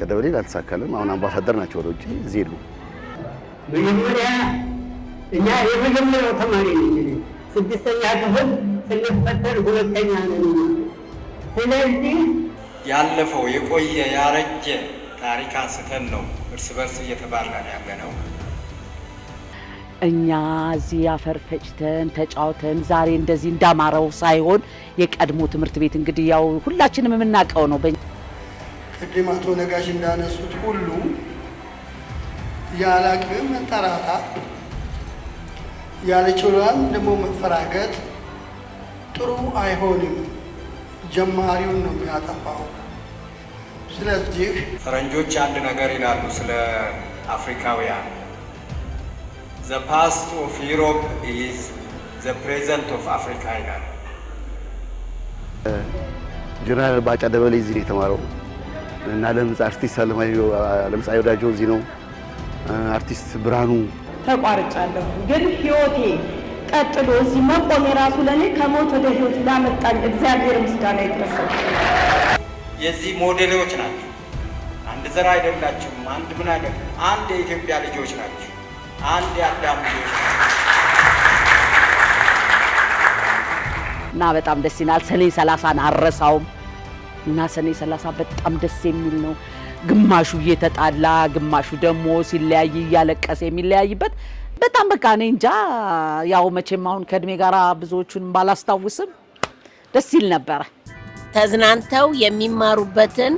ደበሌ አልተሳካለም። አሁን አምባሳደር ናቸው ወደ ውጪ እዚህ ሄዱ። መጀመሪያ እኛ የመጀመሪያው ተማሪ ነኝ። ስድስተኛ ክፍል ስንፈተን ሁለተኛ ነን። ስለዚህ ያለፈው የቆየ ያረጀ ታሪክ አንስተን ነው እርስ በርስ እየተባላን ያለነው። እኛ እዚህ አፈር ፈጭተን ተጫውተን ዛሬ እንደዚህ እንዳማረው ሳይሆን የቀድሞ ትምህርት ቤት እንግዲህ ያው ሁላችንም የምናውቀው ነው። ቅድማቶ ነጋሽ እንዳነሱት ሁሉ ያለ አቅም መጠራራት ያለ ችሎታም ደግሞ መፈራገጥ ጥሩ አይሆንም። ጀማሪውን ነው የሚያጠፋው። ስለዚህ ፈረንጆች አንድ ነገር ይላሉ ስለ አፍሪካውያን The past of Europe is the present of Africa ይላል። ጀነራል ባጫ ደበሌ እዚህ ነው የተማረው እና አርቲስት ለምሳሌ ወዳጆ እዚህ ነው። አርቲስት ብርሃኑ ተቋርጫለሁ፣ ግን ህይወቴ ቀጥሎ እዚህ መቆም የራሱ ለኔ ከሞት ወደ ህይወት ላመጣኝ እግዚአብሔር ምስጋና ይድረሰው። የዚህ ሞዴሎች ናቸው። አንድ ዘር አይደላችሁም፣ አንድ ምን አይደል፣ አንድ የኢትዮጵያ ልጆች ናቸው። አንድ ያዳም ልጆች እና በጣም ደስ ይላል። ሰኔ 30ን አረሳውም እና ሰኔ 30 በጣም ደስ የሚል ነው። ግማሹ እየተጣላ ግማሹ ደግሞ ሲለያይ እያለቀሰ የሚለያይበት በጣም በቃ እኔ እንጃ። ያው መቼም አሁን ከእድሜ ጋር ብዙዎቹን ባላስታውስም ደስ ይል ነበረ። ተዝናንተው የሚማሩበትን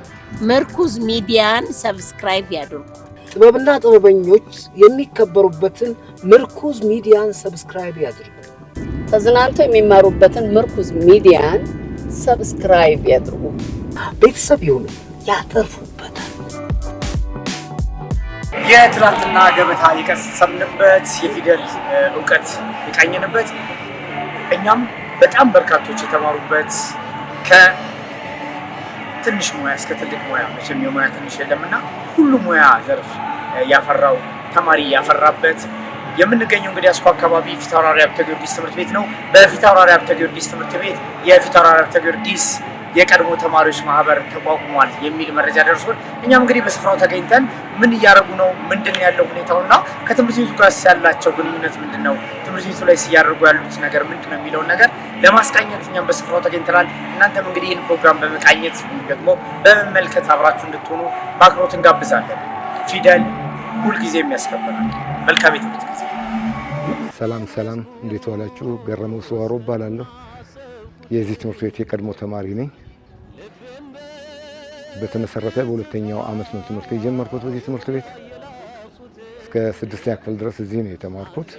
ምርኩዝ ሚዲያን ሰብስክራይብ ያድርጉ። ጥበብና ጥበበኞች የሚከበሩበትን ምርኩዝ ሚዲያን ሰብስክራይብ ያድርጉ። ተዝናንተው የሚማሩበትን ምርኩዝ ሚዲያን ሰብስክራይብ ያድርጉ። ቤተሰብ ይሁኑ፣ ያተርፉበታል። የትላንትና ገበታ የቀሰምንበት የፊደል እውቀት የቃኘንበት እኛም በጣም በርካቶች የተማሩበት ከትንሽ ሙያ እስከ ትልቅ ሙያ መቼም የሙያ ትንሽ የለምና ሁሉ ሙያ ዘርፍ ያፈራው ተማሪ ያፈራበት የምንገኘው እንግዲህ አስኮ አካባቢ ፊታውራሪ ሀብተ ጊዮርጊስ ትምህርት ቤት ነው። በፊታውራሪ ሀብተ ጊዮርጊስ ትምህርት ቤት የፊታውራሪ ሀብተ ጊዮርጊስ የቀድሞ ተማሪዎች ማህበር ተቋቁሟል የሚል መረጃ ደርሶን እኛም እንግዲህ በስፍራው ተገኝተን ምን እያደረጉ ነው፣ ምንድን ያለው ሁኔታውና ከትምህርት ቤቱ ጋር ያላቸው ግንኙነት ምንድነው፣ ትምህርት ቤቱ ላይ ሲያደርጉ ያሉት ነገር ምንድነው የሚለውን ነገር ለማስቃኘት እኛም በስፍራው ተገኝተናል። እናንተም እንግዲህ ይህን ፕሮግራም በመቃኘት ደግሞ በመመልከት አብራችሁ እንድትሆኑ በአክብሮት እንጋብዛለን። ፊደል ሁልጊዜም ያስከብራል። መልካም የትምህርት ጊዜ። ሰላም ሰላም፣ እንዴት ዋላችሁ? ገረመው ሰዋሮ እባላለሁ። የዚህ ትምህርት ቤት የቀድሞ ተማሪ ነኝ። በተመሰረተ በሁለተኛው ዓመት ነው ትምህርት የጀመርኩት። በዚህ ትምህርት ቤት እስከ 6ኛ ክፍል ድረስ እዚህ ነው የተማርኩት።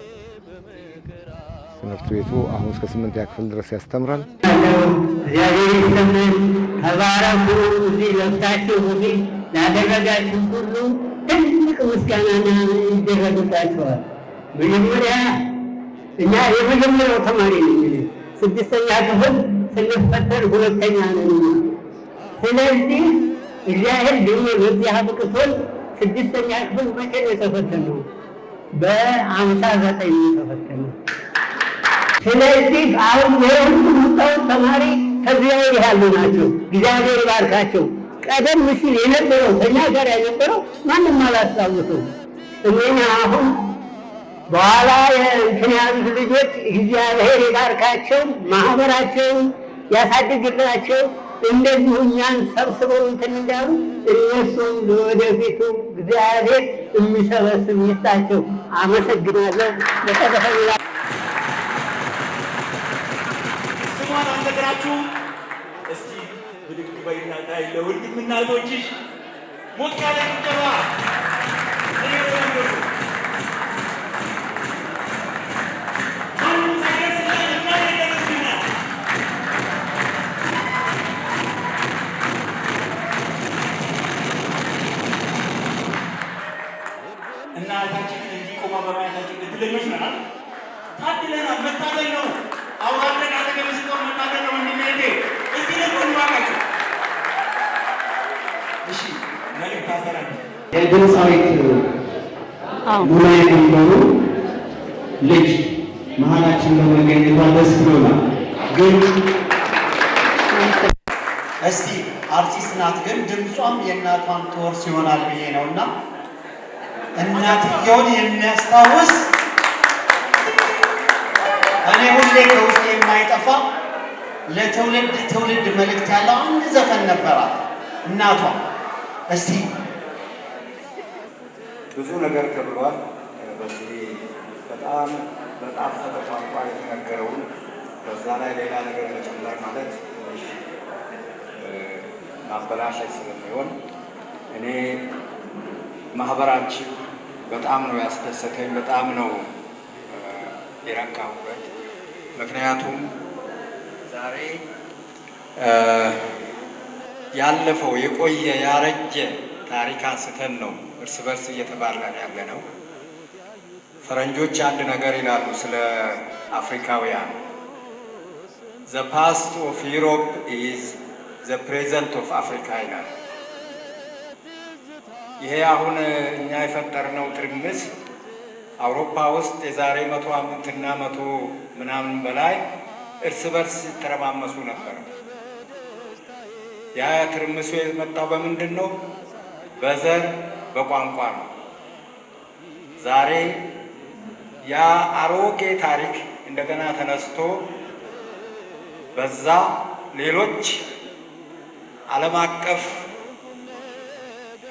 ትምህርት ቤቱ አሁን እስከ 8ኛ ክፍል ድረስ ያስተምራል። እግዚአብሔር ይመስገን። ተባረኩ። እዚህ ለብታችሁ እዚህ ላደረጋችሁ ሁሉ ትልቅ ምስጋና ይደረግላችኋል። መጀመሪያ እኛ የመጀመሪያው ተማሪ ነኝ። 6ኛ ክፍል ስንፈተን ሁለተኛ ነን። ስለዚህ እግዚአብሔር ደግሞ በዚህ አብቅቶን 6ኛ ክፍል መቼ ነው የተፈተነው? በ59 ነው የተፈተነው። ስለዚህ አሁን የሁሉም ተማሪ ከእግዚአብሔር ያሉ ናቸው። እግዚአብሔር ይባርካቸው። ቀደም ሲል የነበረው ከእኛ ጋር የነበረው ማንም አላስታውሰው። እኛ አሁን በኋላ የምክንያቱም ልጆች እግዚአብሔር ይባርካቸው፣ ማህበራቸውን ያሳድግላቸው። እንደዚሁ እኛን ሰብስበው እንትን እንዳሉ እነሱም ለወደፊቱ እግዚአብሔር የሚሰበስብ ይስጣቸው። አመሰግናለሁ። ለተደፈላ ስሟን አንተግራችሁ እስቲ ብድግ በይና ታይ ለወንድምና እህቶችሽ ሞት ያለ ጭብጨባ እናታችን እንዲቆማ በማየታችን እድለኞች ነናል። ታድለናል። መታደል ነው። አውራደግ አጠገብ ስትሆን መታደል ነው። እንዲመሄዴ እዚህ ደግሞ እንባካቸው። እሺ መልዕክት አስተላልፍ። የድምፃዊት ሙሉዬ ነበሩ ልጅ መሀላችን በመገኘቷ ደስ ብሎናል። ግን እስቲ አርቲስት ናት ግን ድምጿም የእናቷን ትወርስ ይሆናል ብዬ ነውና እናትየውን የሚያስታውስ እኔ ሁሌ ከውስጥ የማይጠፋ ለትውልድ ትውልድ መልእክት ያለው አንድ ዘፈን ነበራት እናቷ። እስቲ ብዙ ነገር ተብሏል። በዚህ በጣም ተቋንቋ የተነገረውን በዛ ላይ ሌላ ነገር መጨመር ማለት ትንሽ ማበላሸት ስለሚሆን እኔ ማህበራችን በጣም ነው ያስደሰተኝ፣ በጣም ነው የረካሁበት። ምክንያቱም ዛሬ ያለፈው የቆየ ያረጀ ታሪክ አንስተን ነው እርስ በርስ እየተባላን ያለ ነው። ፈረንጆች አንድ ነገር ይላሉ ስለ አፍሪካውያን፣ the past of Europe is the present of Africa ይላል። ይሄ አሁን እኛ የፈጠርነው ትርምስ አውሮፓ ውስጥ የዛሬ 100 ዓመትና 100 ምናምን በላይ እርስ በርስ ተረማመሱ ነበር። ያ ትርምሱ የመጣው በምንድን ነው? በዘር በቋንቋ ነው። ዛሬ ያ አሮጌ ታሪክ እንደገና ተነስቶ በዛ ሌሎች ዓለም አቀፍ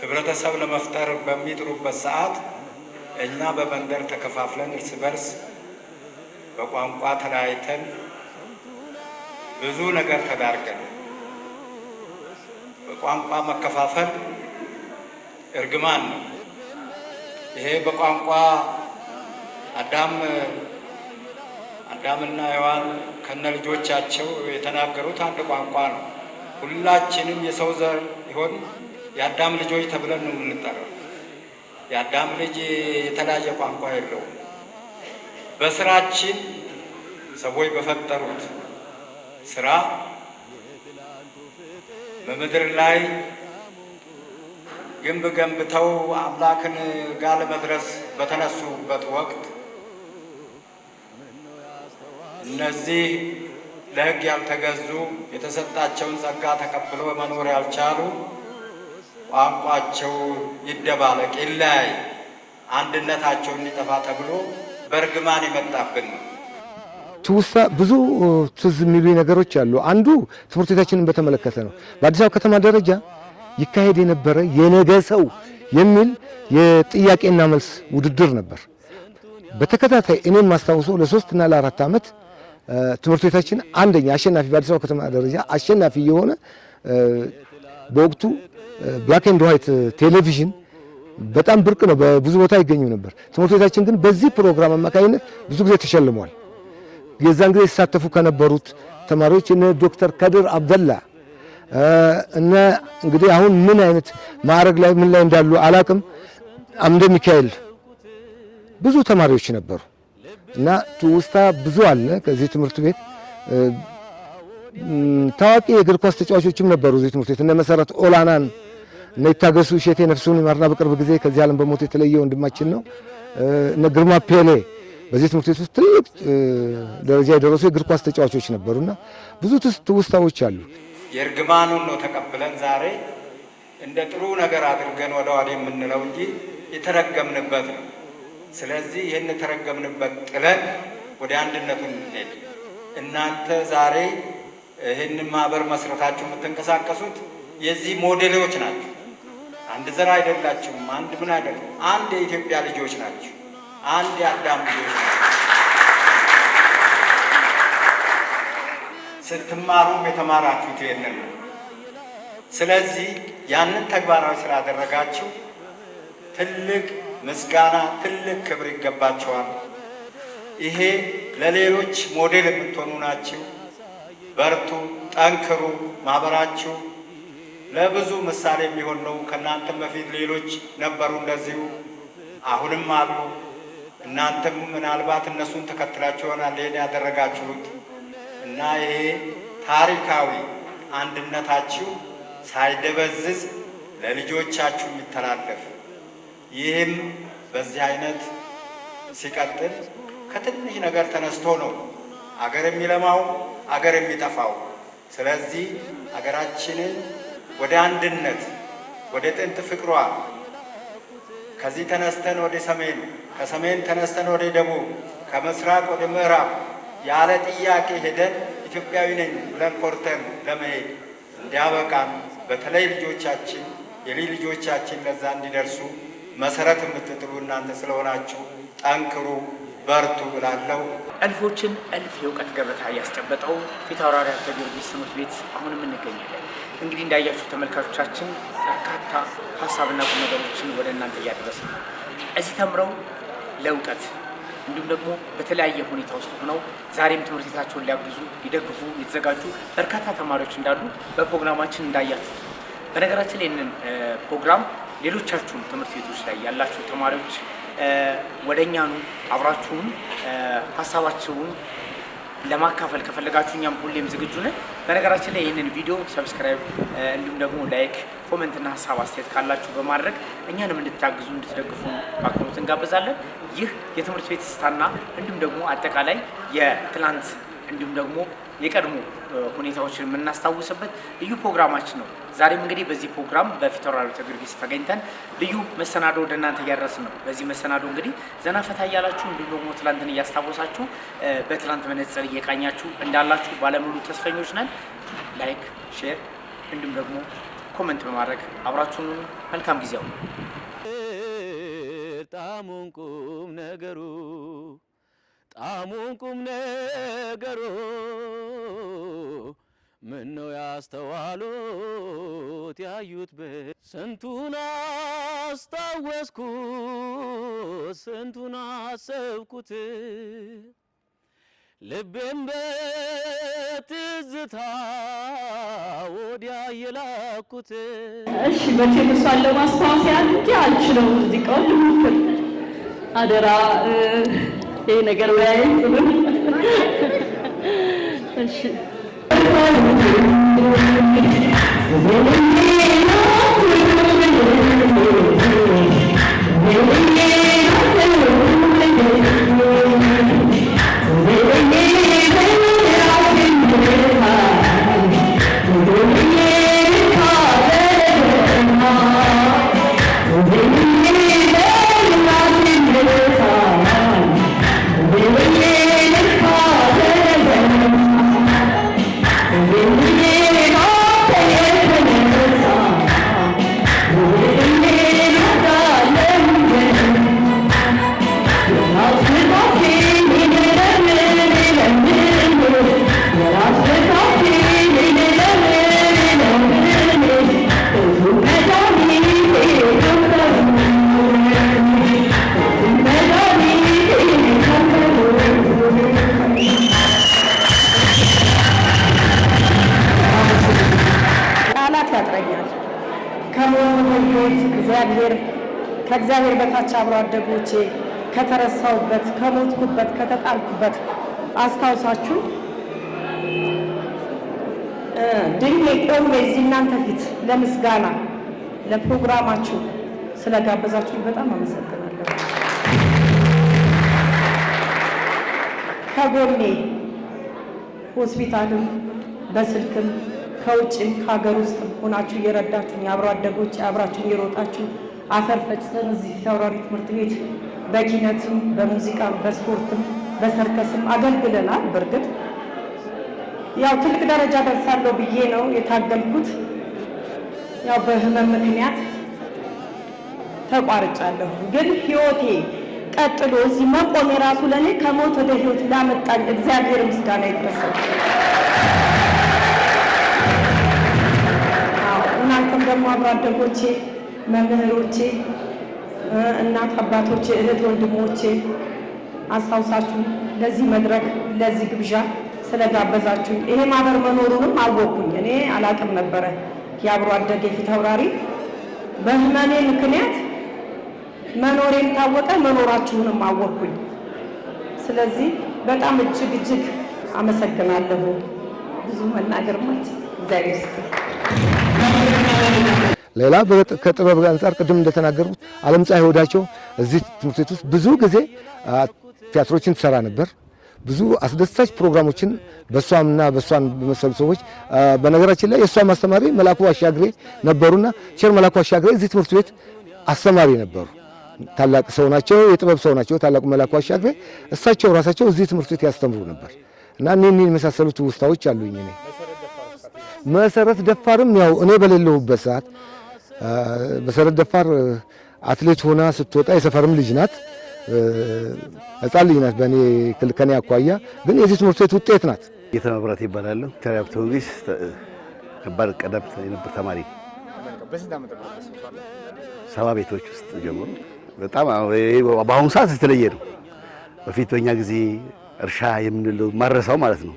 ህብረተሰብ ለመፍጠር በሚጥሩበት ሰዓት እኛ በመንደር ተከፋፍለን እርስ በርስ በቋንቋ ተለያይተን ብዙ ነገር ተዳርገን። በቋንቋ መከፋፈል እርግማን ነው። ይሄ በቋንቋ አዳምና ሔዋን ከነ ልጆቻቸው የተናገሩት አንድ ቋንቋ ነው። ሁላችንም የሰው ዘር ይሆን የአዳም ልጆች ተብለን ነው የምንጠራው። የአዳም ልጅ የተለያየ ቋንቋ የለውም። በስራችን ሰዎች በፈጠሩት ስራ በምድር ላይ ግንብ ገንብተው አምላክን ጋር ለመድረስ በተነሱበት ወቅት እነዚህ ለሕግ ያልተገዙ የተሰጣቸውን ጸጋ ተቀብለው መኖር ያልቻሉ ቋንቋቸው ይደባለቅ፣ ይለያይ፣ አንድነታቸው እንዲጠፋ ተብሎ በእርግማን የመጣብን ነው። ትውስታ ብዙ ትዝ የሚሉ ነገሮች አሉ። አንዱ ትምህርት ቤታችንን በተመለከተ ነው። በአዲስ አበባ ከተማ ደረጃ ይካሄድ የነበረ የነገ ሰው የሚል የጥያቄና መልስ ውድድር ነበር። በተከታታይ እኔም ማስታውሰው ለ3 እና ለ4 ዓመት ትምህርት ቤታችን አንደኛ አሸናፊ በአዲስ አበባ ከተማ ደረጃ አሸናፊ የሆነ በወቅቱ ብላክ ኤንድ ዋይት ቴሌቪዥን በጣም ብርቅ ነው፣ በብዙ ቦታ ይገኙ ነበር። ትምህርት ቤታችን ግን በዚህ ፕሮግራም አማካኝነት ብዙ ጊዜ ተሸልሟል። የዛን ጊዜ ሲሳተፉ ከነበሩት ተማሪዎች እነ ዶክተር ከድር አብደላ እና እንግዲህ አሁን ምን አይነት ማዕረግ ላይ ምን ላይ እንዳሉ አላቅም፣ አምደ ሚካኤል ብዙ ተማሪዎች ነበሩ እና ትውስታ ብዙ አለ። ከዚህ ትምህርት ቤት ታዋቂ የእግር ኳስ ተጫዋቾችም ነበሩ እዚህ ትምህርት ቤት እነ መሰረት ኦላናን እነ ይታገሱ እሸቴ ነፍሱን ይማርና በቅርብ ጊዜ ከዚህ ዓለም በሞት የተለየ ወንድማችን ነው። እነ ግርማ ፔሌ በዚህ ትምህርት ቤት ውስጥ ትልቅ ደረጃ የደረሱ የእግር ኳስ ተጫዋቾች ነበሩና ብዙ ትውስታዎች አሉ። የእርግማኑን ነው ተቀብለን ዛሬ እንደ ጥሩ ነገር አድርገን ወደ ኋላ የምንለው እንጂ የተረገምንበት ነው። ስለዚህ ይህን የተረገምንበት ጥለን ወደ አንድነቱ እንሄድ። እናንተ ዛሬ ይህን ማህበር መስረታችሁ የምትንቀሳቀሱት የዚህ ሞዴሎች ናቸው። አንድ ዘር አይደላችሁም። አንድ ምን አይደለም። አንድ የኢትዮጵያ ልጆች ናቸው። አንድ የአዳም ልጆች ናቸው። ስትማሩም የተማራችሁት ይሄንን ነው። ስለዚህ ያንን ተግባራዊ ስላደረጋችሁ ትልቅ ምስጋና፣ ትልቅ ክብር ይገባቸዋል። ይሄ ለሌሎች ሞዴል የምትሆኑ ናችሁ። በርቱ፣ ጠንክሩ። ማህበራችሁ ለብዙ ምሳሌ የሚሆን ነው። ከእናንተም በፊት ሌሎች ነበሩ እንደዚሁ፣ አሁንም አሉ። እናንተም ምናልባት እነሱን ተከትላችሁ ይሆናል ይሄን ያደረጋችሁት እና ይሄ ታሪካዊ አንድነታችሁ ሳይደበዝዝ ለልጆቻችሁ የሚተላለፍ ይህም በዚህ አይነት ሲቀጥል ከትንሽ ነገር ተነስቶ ነው አገር የሚለማው አገር የሚጠፋው። ስለዚህ ሀገራችንን ወደ አንድነት ወደ ጥንት ፍቅሯ ከዚህ ተነስተን ወደ ሰሜን ከሰሜን ተነስተን ወደ ደቡብ ከምስራቅ ወደ ምዕራብ ያለ ጥያቄ ሄደን ኢትዮጵያዊ ነኝ ብለን ኮርተን ለመሄድ እንዲያበቃን በተለይ ልጆቻችን የልጅ ልጆቻችን ለዛ እንዲደርሱ መሰረት የምትጥሉ እናንተ ስለሆናችሁ ጠንክሩ፣ በርቱ እላለሁ። እልፎችን እልፍ የእውቀት ገበታ ያስጨበጠው ፊታውራሪ ሀብተ ጊዮርጊስ ትምህርት ቤት አሁንም እንገኛለን። እንግዲህ እንዳያችሁ ተመልካቾቻችን በርካታ ሀሳብና ቁም ነገሮችን ወደ እናንተ እያደረስን ነው። እዚህ ተምረው ለእውቀት እንዲሁም ደግሞ በተለያየ ሁኔታ ውስጥ ሆነው ዛሬም ትምህርት ቤታቸውን ሊያግዙ ሊደግፉ የተዘጋጁ በርካታ ተማሪዎች እንዳሉ በፕሮግራማችን እንዳያችሁት ነው። በነገራችን ላይ ይህንን ፕሮግራም ሌሎቻችሁም ትምህርት ቤቶች ላይ ያላችሁ ተማሪዎች ወደኛኑ አብራችሁን ሀሳባችሁን ለማካፈል ከፈለጋችሁ እኛም ሁሌም ዝግጁ ነን። በነገራችን ላይ ይህንን ቪዲዮ ሰብስክራይብ እንዲሁም ደግሞ ላይክ፣ ኮሜንት እና ሀሳብ አስተያየት ካላችሁ በማድረግ እኛንም እንድታግዙ እንድትደግፉን በአክብሮት እንጋብዛለን። ይህ የትምህርት ቤት ስታና እንዲሁም ደግሞ አጠቃላይ የትላንት እንዲሁም ደግሞ የቀድሞ ሁኔታዎችን የምናስታውስበት ልዩ ፕሮግራማችን ነው። ዛሬም እንግዲህ በዚህ ፕሮግራም በፊታውራሪ ሀብተ ጊዮርጊስ ተገኝተን ልዩ መሰናዶ ወደ እናንተ እያደረስን ነው። በዚህ መሰናዶ እንግዲህ ዘና ፈታ እያላችሁ እንዲሁም ደግሞ ትላንትን እያስታወሳችሁ በትላንት መነጽር እየቃኛችሁ እንዳላችሁ ባለሙሉ ተስፈኞች ነን። ላይክ፣ ሼር እንዲሁም ደግሞ ኮሜንት በማድረግ አብራችሁን መልካም ጊዜ ነው። ጣሙን ቁም ነገሩ ጣሙን ቁም ነገሩ ምነው ያስተዋሉት ያዩት ስንቱን አስታወስኩት ስንቱን አሰብኩት ልቤን በትዝታ ወዲያ የላኩት። እሺ መቼም እሷን ለማስታወስ ያህል እንጂ አልችለውም። እዚህ ቀን ልሞክር አደራ ይሄ ነገር ላይ እሺ ከእግዚአብሔር በታች አብሮ አደጎቼ ከተረሳውበት ከሞትኩበት ከተጣልኩበት አስታውሳችሁ ድኜ ቆሜ እዚህ እናንተ ፊት ለምስጋና ለፕሮግራማችሁ ስለጋበዛችሁ በጣም አመሰግናለሁ። ከጎኔ ሆስፒታልም በስልክም ከውጭም ከሀገር ውስጥ ሆናችሁ እየረዳችሁኝ አብሮ አደጎቼ አብራችሁኝ እየሮጣችሁ አፈር ፈጭተን እዚህ ፊታውራሪ ትምህርት ቤት በኪነትም በሙዚቃም በስፖርትም በሰርከስም አገልግለናል። በእርግጥ ያው ትልቅ ደረጃ ደርሳለሁ ብዬ ነው የታገልኩት። ያው በህመም ምክንያት ተቋርጫለሁ። ግን ህይወቴ ቀጥሎ እዚህ መቆሜ ራሱ ለኔ ከሞት ወደ ህይወት ላመጣኝ እግዚአብሔር ምስጋና ይድረሰው። እናንተም ደግሞ አብሮ አደጎቼ መምህሮቼ፣ እናት አባቶቼ፣ እህት ወንድሞቼ አስታውሳችሁ ለዚህ መድረክ ለዚህ ግብዣ ስለጋበዛችሁ ይሄ ማህበር መኖሩንም አወቅኩኝ። እኔ አላቅም ነበረ። የአብሮ አደግ የፊታውራሪ በህመሜ ምክንያት መኖሬን ታወቀ፣ መኖራችሁንም አወቅኩኝ። ስለዚህ በጣም እጅግ አመሰግናለሁ። ብዙ መናገር ማለት እግዚአብሔር ይስጥልኝ። ሌላ ከጥበብ አንጻር ቅድም እንደተናገሩት ዓለም ፀሐይ ወዳቸው እዚህ ትምህርት ቤት ውስጥ ብዙ ጊዜ ቲያትሮችን ትሰራ ነበር። ብዙ አስደሳች ፕሮግራሞችን በሷምና በሷን በመሰሉ ሰዎች በነገራችን ላይ የሷ አስተማሪ መላኩ አሻግሬ ነበሩና ቸር መላኩ አሻግሬ እዚህ ትምህርት ቤት አስተማሪ ነበሩ። ታላቅ ሰው ናቸው፣ የጥበብ ሰው ናቸው። ታላቁ መላኩ አሻግሬ እሳቸው ራሳቸው እዚህ ትምህርት ቤት ያስተምሩ ነበር እና እነኚህን የመሳሰሉት ውስታዎች አሉኝ። እኔ መሰረት ደፋርም ያው እኔ በሌለሁበት ሰዓት መሰረት ደፋር አትሌት ሆና ስትወጣ የሰፈርም ልጅ ናት። ሕፃን ልጅ ናት በእኔ ከኔ አኳያ፣ ግን የዚህ ትምህርት ቤት ውጤት ናት። የተመብራት ይባላል። ተራብ ተውጊስ ነበር ቀደም የነበር ተማሪ ሰባ ቤቶች ውስጥ ጀምሮ በጣም በአሁኑ ሰዓት የተለየ ነው። በፊት በእኛ ጊዜ እርሻ የምንለው ማረሳው ማለት ነው።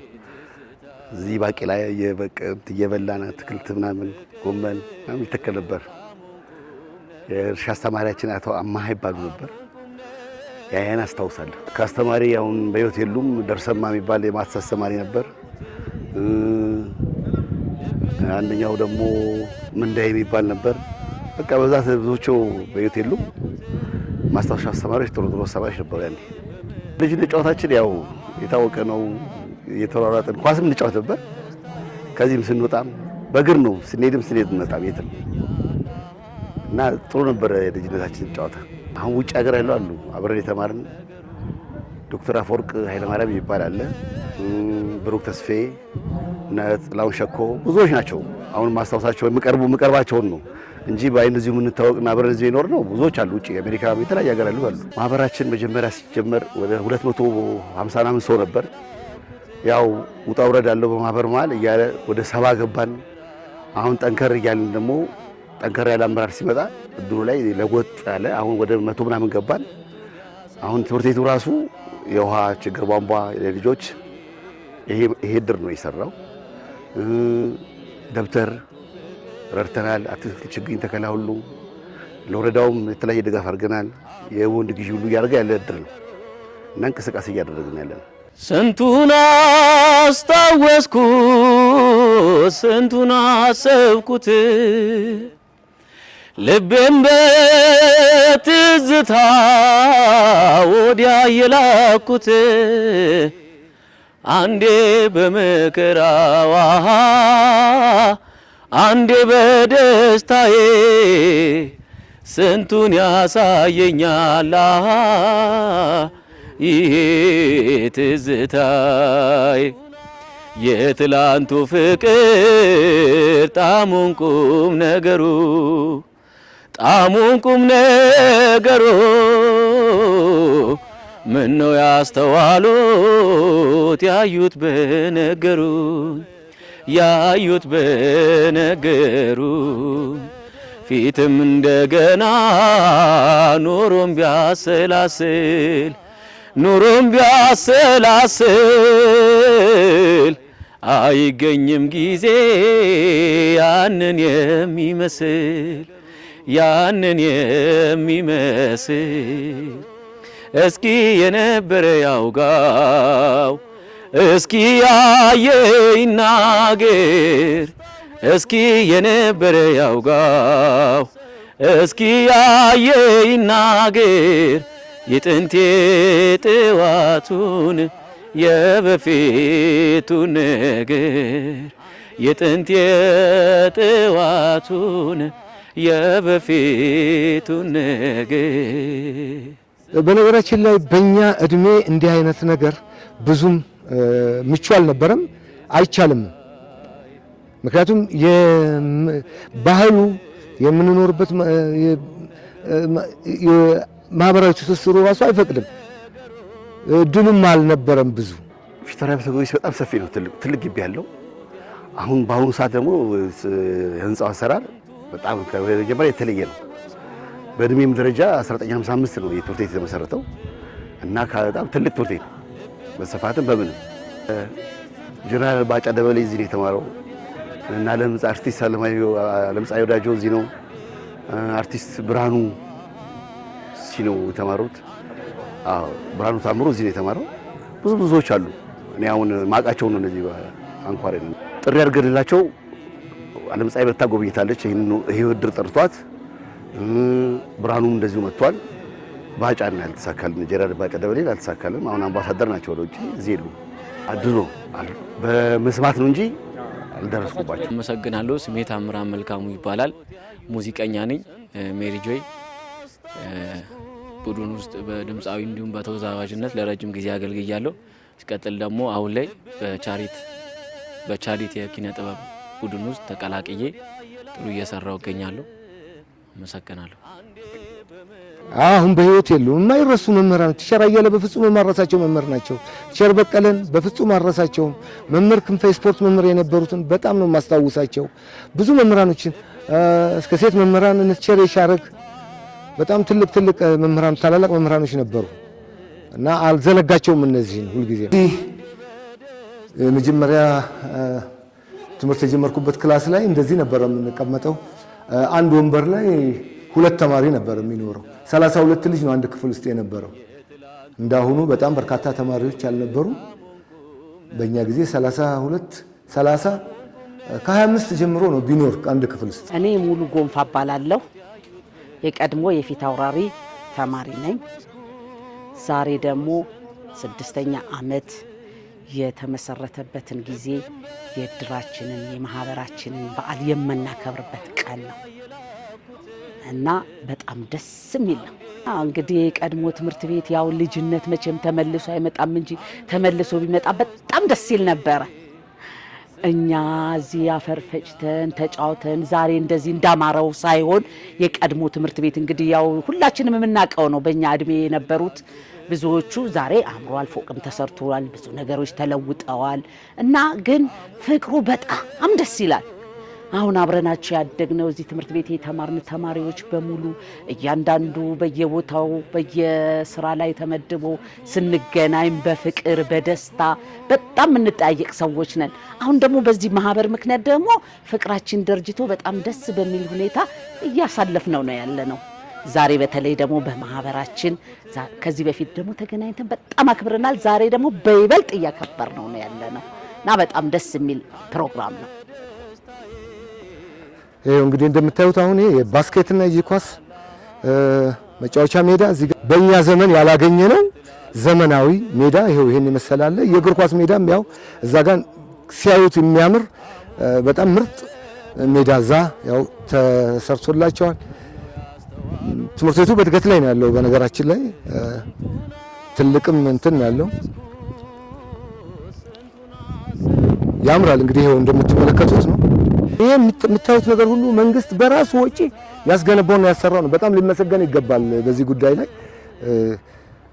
እዚህ ባቄላ እየበላን አትክልት ምናምን ጎመን ምናምን ይተከል ነበር። የእርሻ አስተማሪያችን አቶ አማሃ ይባሉ ነበር። ያን አስታውሳለሁ። ከአስተማሪ አሁን በህይወት የሉም። ደርሰማ የሚባል የማትስ አስተማሪ ነበር። አንደኛው ደግሞ ምንዳይ የሚባል ነበር። በቃ በዛት ብዙዎቹ በህይወት የሉም። ማስታወሻ አስተማሪዎች ጥሩ አስተማሪዎች ነበሩ። ያኔ ልጅነት ጨዋታችን ያው የታወቀ ነው። እየተሯሯጥን ኳስም እንጫወት ነበር። ከዚህም ስንወጣም በእግር ነው፣ ስንሄድም እንመጣም የትም እና ጥሩ ነበር የልጅነታችን ጨዋታ። አሁን ውጭ ሀገር ያለው አሉ አብረን የተማርን ዶክተር አፈወርቅ ኃይለማርያም ይባል አለ፣ ብሩክ ተስፌ እና ጥላሁን ሸኮ ብዙዎች ናቸው። አሁን ማስታወሳቸው የምቀርባቸውን ነው እንጂ በእነዚሁ የምንታወቅና አብረን እዚህ ይኖር ነው ብዙዎች አሉ። ውጭ አሜሪካ የተለያየ ሀገር ያሉ አሉ። ማህበራችን መጀመሪያ ሲጀመር ወደ 250 ምናምን ሰው ነበር። ያው ውጣ ውረድ አለው በማህበር መሀል እያለ ወደ 70 ገባን። አሁን ጠንከር እያልን ደግሞ ጠንከር ያለ አመራር ሲመጣ እድሩ ላይ ለጎጥ ያለ አሁን ወደ 100 ምናምን ገባን። አሁን ትምህርት ቤቱ ራሱ የውሃ ችግር ቧንቧ ለልጆች ይሄ እድር ነው የሰራው። ደብተር ረድተናል። አትክልት ችግኝ ተከላ ሁሉ ለወረዳውም የተለያየ ድጋፍ አድርገናል። የወንድ ግዢ ሁሉ እያደረገ ያለ እድር ነው እና እንቅስቃሴ እያደረግን ያለን። ስንቱን አስታወስኩ ስንቱን አሰብኩት ልቤም በትዝታ ወዲያ የላኩት አንዴ በመከራዋ አንዴ በደስታዬ ስንቱን ያሳየኛል ይሄ ትዝታይ የትላንቱ ፍቅር ጣሙን ቁም ነገሩ ጣሙን ቁም ነገሩ ምነው ያስተዋሉት ያዩት በነገሩ ያዩት በነገሩ ፊትም እንደገና ኑሮም ቢያሰላስል ኑሮም ቢያሰላስል አይገኝም ጊዜ ያንን የሚመስል ያንን የሚመስል እስኪ የነበረ ያውጋው እስኪ ያየ ይናገር እስኪ የነበረ ያውጋው እስኪ ያየ ይናገር የጥንቴ ጥዋቱን የበፊቱን ነገር የጥንቴ ጥዋቱን የበፊቱን ነገር። በነገራችን ላይ በእኛ እድሜ እንዲህ አይነት ነገር ብዙም ምቹ አልነበረም፣ አይቻልም። ምክንያቱም ባህሉ የምንኖርበት ማህበራዊ ትስስሩ ራሱ አይፈቅድም፣ ድሉም አልነበረም። ብዙ ፊታውራሪ ቤተ ጊዮርጊስ በጣም ሰፊ ነው፣ ትልቅ ግቢ ያለው። አሁን በአሁኑ ሰዓት ደግሞ የህንፃው አሰራር በጣም ከመጀመሪያ የተለየ ነው። በእድሜም ደረጃ 1955 ነው የትምህርት ቤት የተመሰረተው እና በጣም ትልቅ ትምህርት ቤት በስፋትም በምንም። ጀነራል ባጫ ደበሌ እዚህ ነው የተማረው እና አርቲስት አለምፀሐይ ወዳጆ እዚህ ነው። አርቲስት ብርሃኑ እዚህ ነው የተማሩት። ብርሃኑ ታምሩ እዚህ ነው የተማረው። ብዙዎች አሉ። እኔ አሁን ማቃቸው ነው እነዚህ አንኳር ጥሪ አድርገንላቸው አለምፀሐይ በታ ጎብኝታለች። ይሄ ውድድር ጠርቷት ብርሃኑም እንደዚሁ መጥቷል። ባጫና ያልተሳካልን ጀነራል ባጫ ደበሌ አልተሳካልም። አሁን አምባሳደር ናቸው ወደ ውጭ እዚህ የሉ አድሮ አሉ በመስማት ነው እንጂ አልደረስኩባቸው። አመሰግናለሁ። ስሜ ታምራት መልካሙ ይባላል። ሙዚቀኛ ነኝ። ሜሪ ጆይ ቡድን ውስጥ በድምፃዊ እንዲሁም በተወዛዋዥነት ለረጅም ጊዜ አገልግያለሁ። ሲቀጥል ደግሞ አሁን ላይ በቻሪቲ የኪነ ጥበብ ቡድን ውስጥ ተቀላቅዬ ጥሩ እየሰራሁ እገኛለሁ። አመሰግናለሁ። አሁን በህይወት የሉም። የማይረሱ መምህራን ቲቸር አያለ በፍጹም የማረሳቸው መምህር ናቸው። ቲቸር በቀለን በፍጹም አረሳቸውም። መምህር ክንፈ ስፖርት መምህር የነበሩትን በጣም ነው የማስታውሳቸው። ብዙ መምህራኖችን እስከ ሴት መምህራን ቲቸር የሻረግ በጣም ትልቅ መምህራን ታላላቅ መምህራኖች ነበሩ እና አልዘነጋቸውም። እነዚህን ሁልጊዜ መጀመሪያ ትምህርት የጀመርኩበት ክላስ ላይ እንደዚህ ነበር የምንቀመጠው። አንድ ወንበር ላይ 2 ተማሪ ነበር የሚኖረው። 32 ልጅ ነው አንድ ክፍል ውስጥ የነበረው። እንዳሁኑ በጣም በርካታ ተማሪዎች አልነበሩ። በእኛ ጊዜ 32 30 ከ25 ጀምሮ ነው ቢኖር አንድ ክፍል ውስጥ። እኔ ሙሉ ጎንፋ እባላለሁ። የቀድሞ የፊት አውራሪ ተማሪ ነኝ። ዛሬ ደግሞ 6ኛ ዓመት የተመሰረተበትን ጊዜ የድራችንን የማህበራችንን በዓል የምናከብርበት ቀን ነው እና በጣም ደስ የሚል ነው። እንግዲህ የቀድሞ ትምህርት ቤት ያው ልጅነት መቼም ተመልሶ አይመጣም እንጂ ተመልሶ ቢመጣ በጣም ደስ ይል ነበረ። እኛ እዚህ አፈር ፈጭተን ተጫውተን ዛሬ እንደዚህ እንዳማረው ሳይሆን የቀድሞ ትምህርት ቤት እንግዲህ ያው ሁላችንም የምናውቀው ነው። በእኛ እድሜ የነበሩት ብዙዎቹ ዛሬ አምሯል፣ ፎቅም ተሰርቷል፣ ብዙ ነገሮች ተለውጠዋል እና ግን ፍቅሩ በጣም ደስ ይላል። አሁን አብረናቸው ያደግነው እዚህ ትምህርት ቤት የተማርን ተማሪዎች በሙሉ እያንዳንዱ በየቦታው በየስራ ላይ ተመድቦ ስንገናኝ በፍቅር በደስታ በጣም የምንጠያየቅ ሰዎች ነን። አሁን ደግሞ በዚህ ማህበር ምክንያት ደግሞ ፍቅራችን ደርጅቶ በጣም ደስ በሚል ሁኔታ እያሳለፍነው ነው ያለነው። ዛሬ በተለይ ደግሞ በማህበራችን ከዚህ በፊት ደግሞ ተገናኝተን በጣም አክብረናል። ዛሬ ደግሞ በይበልጥ እያከበርነው ነው ያለነው እና በጣም ደስ የሚል ፕሮግራም ነው። ይሄው እንግዲህ እንደምታዩት አሁን ይሄ ባስኬትና የኳስ መጫወቻ ሜዳ እዚህ በእኛ ዘመን ያላገኘነው ዘመናዊ ሜዳ ይሄው ይሄን ይመስላል። የእግር ኳስ ሜዳም ያው እዛ ጋር ሲያዩት የሚያምር በጣም ምርጥ ሜዳ እዛ ያው ተሰርቶላቸዋል። ትምህርት ቤቱ በእድገት ላይ ነው ያለው። በነገራችን ላይ ትልቅም እንትን ያለው ያምራል። እንግዲህ ይሄው እንደምትመለከቱት ነው። ይሄ የምታዩት ነገር ሁሉ መንግስት በራሱ ወጪ ያስገነባውና ያሰራው ነው። በጣም ሊመሰገን ይገባል በዚህ ጉዳይ ላይ።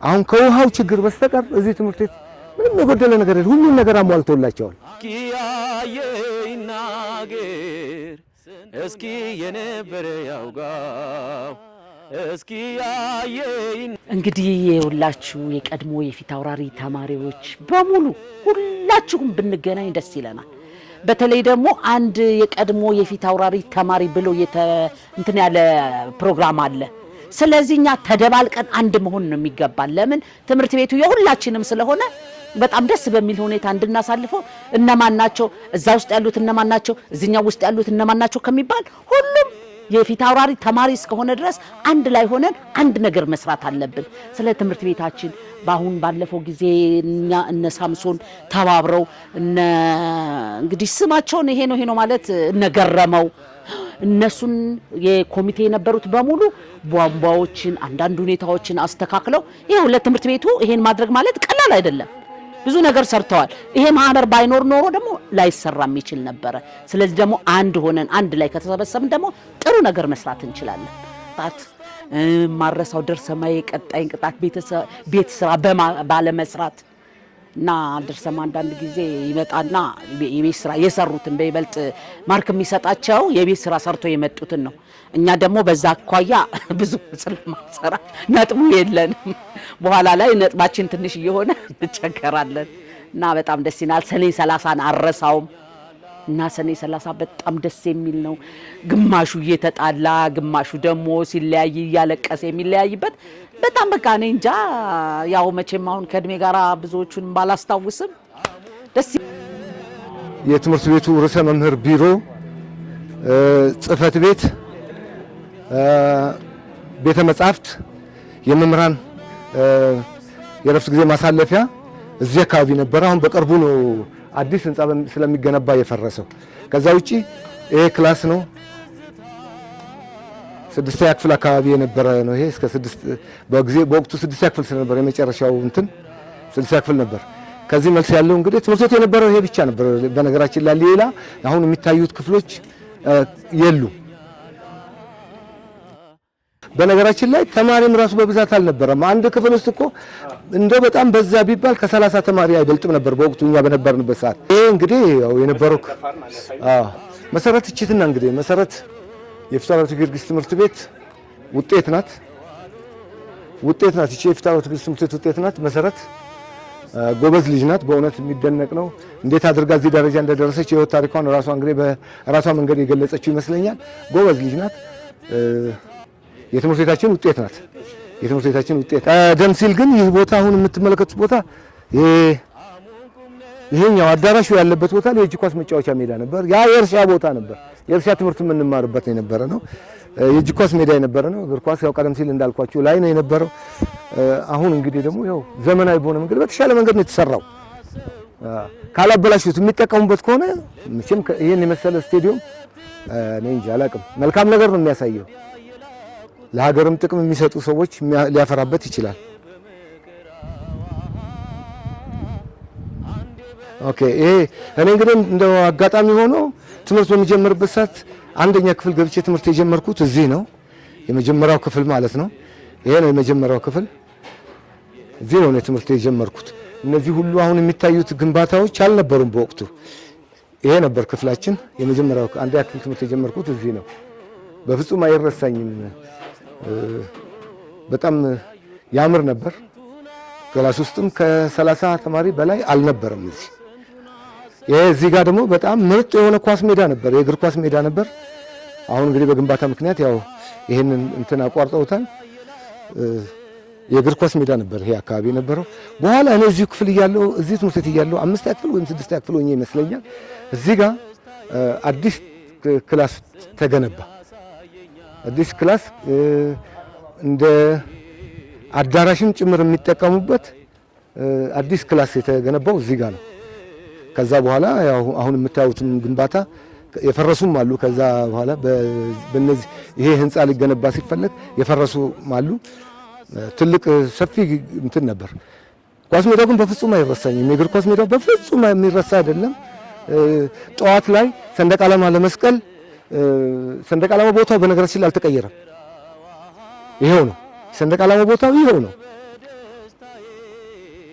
አሁን ከውሃው ችግር በስተቀር እዚህ ትምህርት ቤት ምንም የጎደለ ነገር የለም። ሁሉን ነገር አሟልቶላቸዋል። እስኪ የነበረ ያውጋው እስኪ እንግዲህ የሁላችሁ የቀድሞ የፊት አውራሪ ተማሪዎች በሙሉ ሁላችሁም ብንገናኝ ደስ ይለናል። በተለይ ደግሞ አንድ የቀድሞ የፊት አውራሪ ተማሪ ብሎ እንትን ያለ ፕሮግራም አለ። ስለዚህ እኛ ተደባልቀን አንድ መሆን ነው የሚገባል። ለምን ትምህርት ቤቱ የሁላችንም ስለሆነ በጣም ደስ በሚል ሁኔታ እንድናሳልፈው እነማን ናቸው እዛ ውስጥ ያሉት እነማን ናቸው እዚህኛው ውስጥ ያሉት እነማን ናቸው ከሚባል ሁሉም የፊት አውራሪ ተማሪ እስከሆነ ድረስ አንድ ላይ ሆነን አንድ ነገር መስራት አለብን። ስለ ትምህርት ቤታችን ባለፈው ጊዜ እነ ሳምሶን ተባብረው እንግዲህ ስማቸውን ይሄ ነው ማለት እነገረመው እነሱን የኮሚቴ የነበሩት በሙሉ ቧንቧዎችን አንዳንድ ሁኔታዎችን አስተካክለው ይሄው ለትምህርት ቤቱ ይሄን ማድረግ ማለት ቀላል አይደለም። ብዙ ነገር ሰርተዋል። ይሄ ማህበር ባይኖር ኖሮ ደግሞ ላይሰራ የሚችል ነበረ። ስለዚህ ደግሞ አንድ ሆነን አንድ ላይ ከተሰበሰብን ደግሞ ጥሩ ነገር መስራት እንችላለን። ታት ማረሳው ደርሰማዬ ቀጣይን ቅጣት ቤት ስራ ባለመስራት እና ደርሰማ አንዳንድ ጊዜ ይመጣና የቤት ስራ የሰሩትን በይበልጥ ማርክ የሚሰጣቸው የቤት ስራ ሰርቶ የመጡትን ነው። እኛ ደግሞ በዛ አኳያ ብዙ ስለማንሰራ ነጥቡ የለንም። በኋላ ላይ ነጥባችን ትንሽ እየሆነ እንቸገራለን እና በጣም ደስ ይላል። ሰኔ 30ን አረሳውም እና ሰኔ 30 በጣም ደስ የሚል ነው። ግማሹ እየተጣላ ግማሹ ደግሞ ሲለያይ እያለቀሰ የሚለያይበት በጣም በቃ እኔ እንጃ። ያው መቼም አሁን ከእድሜ ጋር ብዙዎቹን ባላስታውስም ደስ የትምህርት ቤቱ ርዕሰ መምህር ቢሮ ጽህፈት ቤት ቤተ መጻሕፍት የመምህራን የረፍት ጊዜ ማሳለፊያ እዚህ አካባቢ ነበር። አሁን በቅርቡ ነው አዲስ ህንጻ ስለሚገነባ የፈረሰው። ከዛ ውጪ ይሄ ክላስ ነው። 6ኛ ክፍል አካባቢ የነበረ ነው። ይሄ እስከ 6 በወቅቱ 6ኛ ክፍል ስለነበር የመጨረሻው እንትን 6ኛ ክፍል ነበር። ከዚህ መልስ ያለው እንግዲህ ትምህርት ቤት የነበረው ይሄ ብቻ ነበር። በነገራችን ላይ ሌላ አሁን የሚታዩት ክፍሎች የሉ። በነገራችን ላይ ተማሪም ራሱ በብዛት አልነበረም። አንድ ክፍል ውስጥ እኮ እንደው በጣም በዛ ቢባል ከ30 ተማሪ አይበልጥም ነበር በወቅቱ እኛ በነበርንበት ሰዓት። ይሄ እንግዲህ ያው የነበረው መሰረት እችትና እንግዲህ መሰረት የፊታውራሪ ጊዮርጊስ ትምህርት ቤት ውጤት ናት። እቺ የፊታውራሪ ጊዮርጊስ ትምህርት ቤት ውጤት ናት። መሰረት ጎበዝ ልጅ ናት። በእውነት የሚደነቅ ነው። እንዴት አድርጋ እዚህ ደረጃ እንደደረሰች የህይወት ታሪኳን ራሷ እንግዲህ በራሷ መንገድ የገለጸችው ይመስለኛል። ጎበዝ ልጅ ናት። የትምህርት ቤታችን ውጤት ናት። የትምህርት ቤታችን ውጤት ቀደም ሲል ግን ይህ ቦታ አሁን የምትመለከቱት ቦታ ይሄኛው አዳራሹ ያለበት ቦታ የእጅ ኳስ መጫወቻ ሜዳ ነበር። ያ የእርሻ ቦታ ነበር። የእርሻ ትምህርት የምንማርበት የነበረ ነው። የእጅ ኳስ ሜዳ የነበረ ነው። እግር ኳስ ያው ቀደም ሲል እንዳልኳችሁ ላይ ነው የነበረው። አሁን እንግዲህ ደግሞ ያው ዘመናዊ በሆነ መንገድ በተሻለ መንገድ ነው የተሰራው። ካላበላሹት የሚጠቀሙበት ከሆነ መቼም ይሄን የመሰለ ስቴዲየም እኔ እንጃ አላውቅም። መልካም ነገር ነው የሚያሳየው። ለሀገርም ጥቅም የሚሰጡ ሰዎች ሊያፈራበት ይችላል። ኦኬ ይሄ እኔ እንግዲህ እንደው አጋጣሚ ሆኖ ትምህርት በሚጀምርበት ሰዓት አንደኛ ክፍል ገብቼ ትምህርት የጀመርኩት እዚህ ነው። የመጀመሪያው ክፍል ማለት ነው። ይሄ ነው የመጀመሪያው ክፍል። እዚህ ነው ትምህርት የጀመርኩት። እነዚህ ሁሉ አሁን የሚታዩት ግንባታዎች አልነበሩም በወቅቱ። ይሄ ነበር ክፍላችን። የመጀመሪያው አንደኛ ክፍል ትምህርት የጀመርኩት እዚህ ነው። በፍጹም አይረሳኝም። በጣም ያምር ነበር። ክላስ ውስጥም ከ30 ተማሪ በላይ አልነበረም። እዚህ ጋር ደግሞ በጣም ምርጥ የሆነ ኳስ ሜዳ ነበር፣ የእግር ኳስ ሜዳ ነበር። አሁን እንግዲህ በግንባታ ምክንያት ያው ይሄንን እንትን አቋርጠውታል። የእግር ኳስ ሜዳ ነበር ይሄ አካባቢ ነበረው። በኋላ እኔ እዚሁ ክፍል እያለሁ እዚህ ትምህርት ቤት እያለሁ 5ኛ ክፍል ወይም 6ኛ ክፍል ሆኜ ይመስለኛል እዚህ ጋር አዲስ ክላስ ተገነባ። አዲስ ክላስ እንደ አዳራሽም ጭምር የሚጠቀሙበት አዲስ ክላስ የተገነባው እዚህ ጋር ነው። ከዛ በኋላ ያው አሁን የምታዩትም ግንባታ የፈረሱም አሉ። ከዛ በኋላ በእነዚህ ይሄ ህንፃ ሊገነባ ሲፈለግ የፈረሱ አሉ። ትልቅ ሰፊ እንትን ነበር። ኳስ ሜዳው ግን በፍጹም አይረሳኝም። የእግር ኳስ ሜዳው በፍጹም የሚረሳ አይደለም። ጠዋት ላይ ሰንደቅ ዓላማ ለመስቀል ሰንደቅ ዓላማ ቦታው በነገራችን ላይ አልተቀየረም። ይሄው ነው ሰንደቅ ዓላማ ቦታው ይሄው ነው።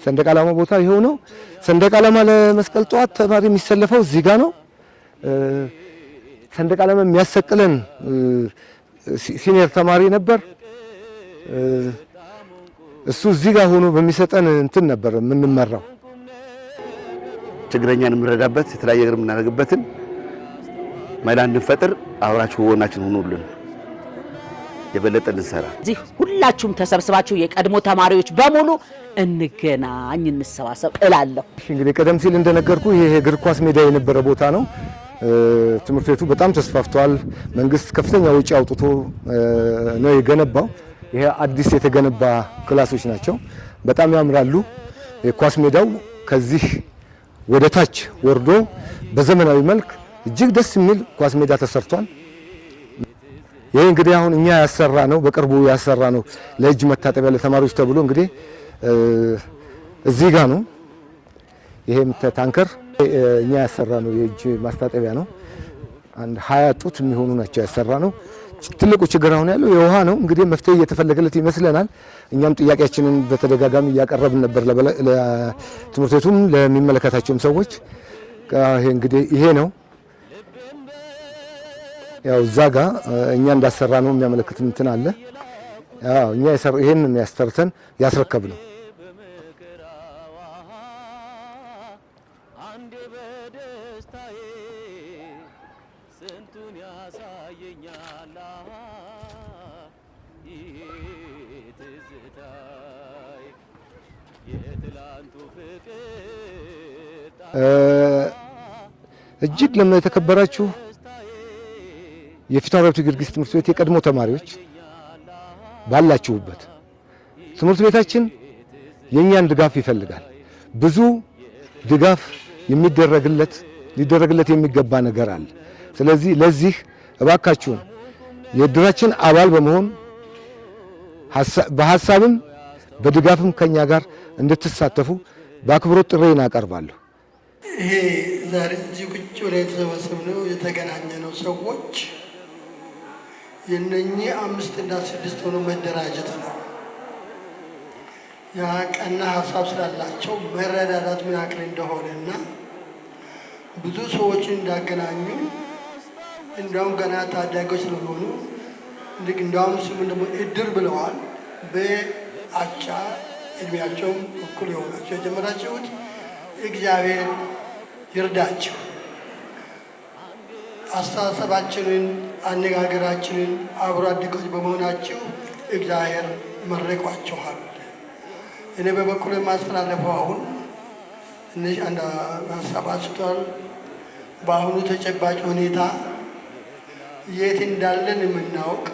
ሰንደቅ ዓላማ ቦታው ይሄው ነው። ሰንደቅ ዓላማ ለመስቀል ጠዋት ተማሪ የሚሰለፈው እዚህ ጋር ነው። ሰንደቅ ዓላማ የሚያሰቅለን ሲኒየር ተማሪ ነበር። እሱ እዚህ ጋር ሆኖ በሚሰጠን እንትን ነበር የምንመራው። ችግረኛን የምንረዳበት የተለያየ ነገር የምናደርግበትን መላ እንድንፈጥር አብራችሁ ወናችን ሆኖልን የበለጠ እንሰራ። እዚህ ሁላችሁም ተሰብስባችሁ የቀድሞ ተማሪዎች በሙሉ እንገናኝ፣ እንሰባሰብ እላለሁ። እንግዲህ ቀደም ሲል እንደነገርኩ ይሄ የእግር ኳስ ሜዳ የነበረ ቦታ ነው። ትምህርት ቤቱ በጣም ተስፋፍቷል። መንግስት ከፍተኛ ወጪ አውጥቶ ነው የገነባው። ይሄ አዲስ የተገነባ ክላሶች ናቸው። በጣም ያምራሉ። የኳስ ሜዳው ከዚህ ወደ ታች ወርዶ በዘመናዊ መልክ እጅግ ደስ የሚል ኳስ ሜዳ ተሰርቷል። ይሄ እንግዲህ አሁን እኛ ያሰራ ነው፣ በቅርቡ ያሰራ ነው ለእጅ መታጠቢያ ለተማሪዎች ተብሎ እንግዲህ እዚህ ጋር ነው። ይሄ ታንከር እኛ ያሰራ ነው የእጅ ማስታጠቢያ ነው። አንድ 20 ጡት የሚሆኑ ናቸው ያሰራ ነው። ትልቁ ችግር አሁን ያለው የውሃ ነው። እንግዲህ መፍትሄ እየተፈለገለት ይመስለናል። እኛም ጥያቄያችንን በተደጋጋሚ እያቀረብን ነበር ለትምህርት ቤቱም ለሚመለከታቸውም ሰዎች። ይሄ እንግዲህ ይሄ ነው ያው እዛ ጋር እኛ እንዳሰራ ነው የሚያመለክት እንትን አለ። ያው እኛ ይሄንን ያስተርተን ያስረከብ ነው። እጅግ የተከበራችሁ የፊታውራሪ ጊዮርጊስ ትምህርት ቤት የቀድሞ ተማሪዎች ባላችሁበት ትምህርት ቤታችን የኛን ድጋፍ ይፈልጋል። ብዙ ድጋፍ ሊደረግለት የሚገባ ነገር አለ። ስለዚህ ለዚህ እባካችሁን የእድራችን አባል በመሆን በሐሳብም በድጋፍም ከኛ ጋር እንድትሳተፉ በአክብሮት ጥሬን አቀርባለሁ። ይሄ ዛሬ እዚህ ቁጭ ብለን የተሰበሰብነው የተገናኘነው ሰዎች የነኚህ 5 እና 6 ሆኖ መደራጀት ነው። ያ ቀና ሀሳብ ስላላቸው መረዳዳት ምን ያክል እንደሆነና ብዙ ሰዎችን እንዳገናኙ እንዲያውም ገና ታዳጊዎች ስለሆኑ እንዲያውም ስሙን ደግሞ እድር ብለዋል። በአቻ እድሜያቸውም እኩል የሆናቸው የጀመራችሁት እግዚአብሔር ይርዳችሁ። አስተሳሰባችንን አነጋገራችንን አብሮ አደጎች በመሆናችሁ እግዚአብሔር መርቋችኋል። እኔ በበኩል የማስተላለፈው አሁን ትንሽ አንድ ሀሳብ አንስቷል። በአሁኑ ተጨባጭ ሁኔታ የት እንዳለን የምናውቅ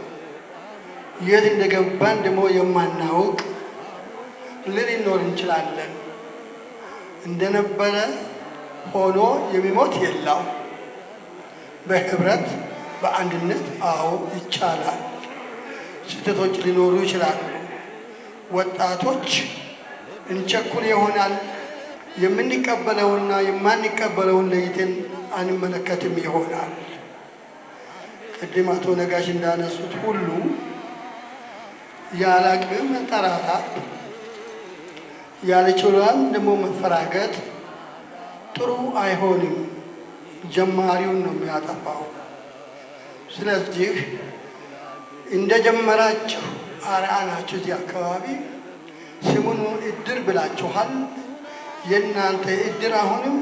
የት እንደገባን ደግሞ የማናውቅ ልንኖር እንችላለን። እንደነበረ ሆኖ የሚሞት የለም። በህብረት በአንድነት አዎ ይቻላል። ስህተቶች ሊኖሩ ይችላሉ። ወጣቶች እንቸኩል ይሆናል። የምንቀበለውና የማንቀበለውን ለይተን አንመለከትም ይሆናል። ቅድም አቶ ነጋሽ እንዳነሱት ሁሉ ያለ አቅም መጠራራት፣ ያለ ችሎታም ደግሞ መፈራገጥ ጥሩ አይሆንም። ጀማሪውን ነው የሚያጠፋው። ስለዚህ እንደጀመራችሁ አርአያ ናችሁ። እዚህ አካባቢ ስሙን እድር ብላችኋል። የእናንተ እድር አሁንም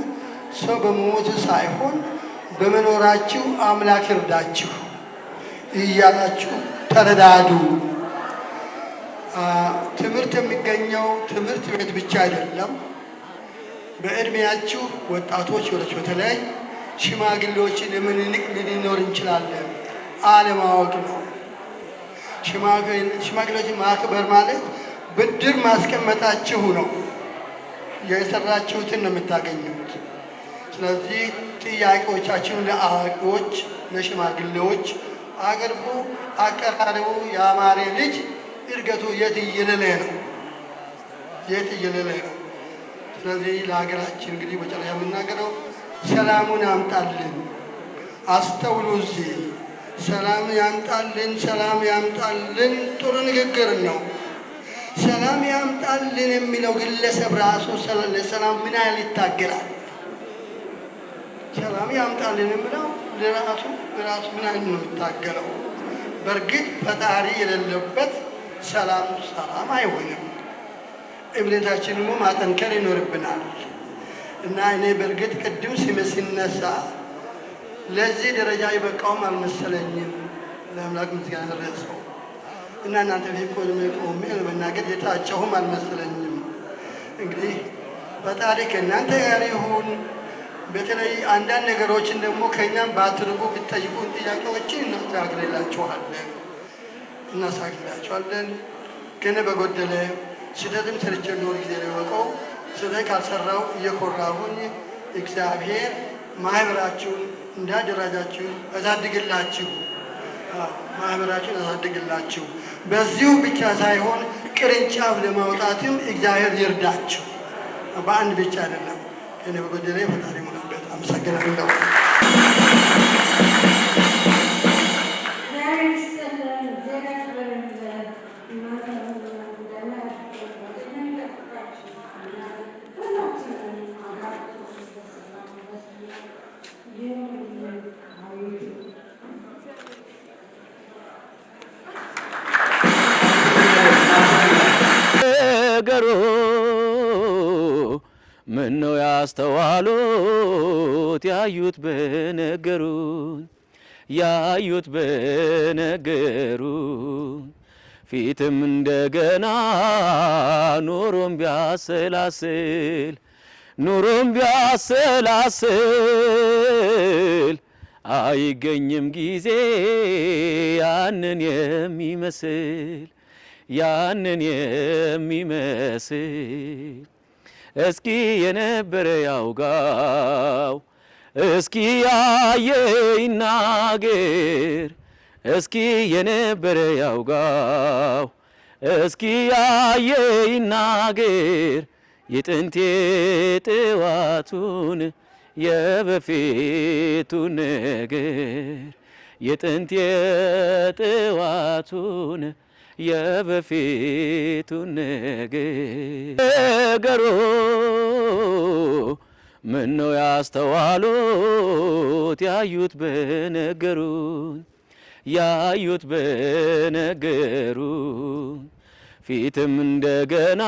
ሰው በመሞት ሳይሆን በመኖራችሁ አምላክ ይርዳችሁ እያላችሁ ተረዳዱ። ትምህርት የሚገኘው ትምህርት ቤት ብቻ አይደለም። በእድሜያችሁ ወጣቶች ወለች በተለይ ሽማግሌዎችን የምንንቅ ልንኖር እንችላለን። አለማወቅ ነው። ሽማግሌዎችን ማክበር ማለት ብድር ማስቀመጣችሁ ነው። የሰራችሁትን ነው የምታገኙት። ስለዚህ ጥያቄዎቻችሁን ለአዋቂዎች ለሽማግሌዎች አቅርቡ። አቀራረቡ የአማረ ልጅ እድገቱ የት እየሌለ ነው። ስለዚህ ለሀገራችን እንግዲህ መጨረሻ የምናገረው ሰላሙን ያምጣልን። አስተውሉ። እዚህ ሰላም ያምጣልን፣ ሰላም ያምጣልን ጥሩ ንግግር ነው። ሰላም ያምጣልን የሚለው ግለሰብ ራሱ ለሰላም ምን ያህል ይታገላል? ሰላም ያምጣልን የሚለው ለራሱ ምን ያህል ነው የሚታገለው? በእርግጥ ፈጣሪ የሌለበት ሰላም አይሆንም። እምነታችንን ማጠንከር ይኖርብናል። እና እኔ በእርግጥ ቅድም ሲነሳ ለዚህ ደረጃ የበቃውም አልመሰለኝም። ለአምላክ ምስጋና ደረሰው እና እናንተ ፊት ቆሜ ለመናገር የታጨሁም አልመሰለኝም። እንግዲህ ፈጣሪ ከእናንተ ጋር ይሁን። በተለይ አንዳንድ ነገሮችን ደግሞ ከእኛም ባትርቁ ብትጠይቁን ጥያቄዎችን እናሳግላቸዋለን። ግን በጎደለ ስህተትም ሰርቼ ኖር ጊዜ ነው የወቀው ስህተት ካልሰራው እየኮራሁኝ እግዚአብሔር ማህበራችሁን እንዳደራጃችሁ አሳድግላችሁ፣ ማህበራችሁን አሳድግላችሁ። በዚሁ ብቻ ሳይሆን ቅርንጫፍ ለማውጣትም እግዚአብሔር ይርዳችሁ። በአንድ ብቻ አይደለም። ከኔ በጎደለ ፈጣሪ ሙላበት። አመሰግናለሁ። ነገሩ ምነው ያስተዋሉት ያዩት በነገሩ ፊትም እንደገና ኑሮም ቢያሰላስል አይገኝም ጊዜ ያንን የሚመስል ያንን የሚመስል እስኪ የነበረ ያውጋው እስኪ ያየ ይናገር እስኪ የነበረ ያውጋው እስኪ ያየ ይናገር የጥንቴ ጥዋቱን የበፊቱን ነገር የጥንቴ ጥዋቱን የበፊቱን ነገሩ ምነው ያስተዋሉት ያዩት በነገሩን ያዩት በነገሩን ፊትም እንደገና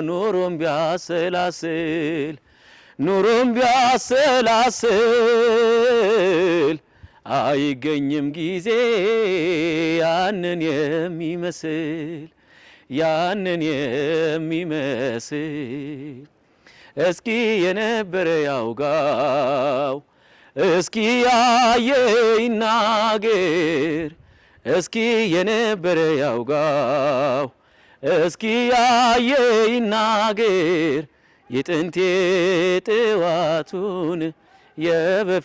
ኑሮም ቢያሰላስል አይገኝም ጊዜ ያንን የሚመስል እስኪ የነበረ ያውጋው እስኪ ያየ ይናገር እስኪ የነበረ ያውጋው እስኪ ያየ ይናገር የጥንቴ ጥዋቱን የበፊቱን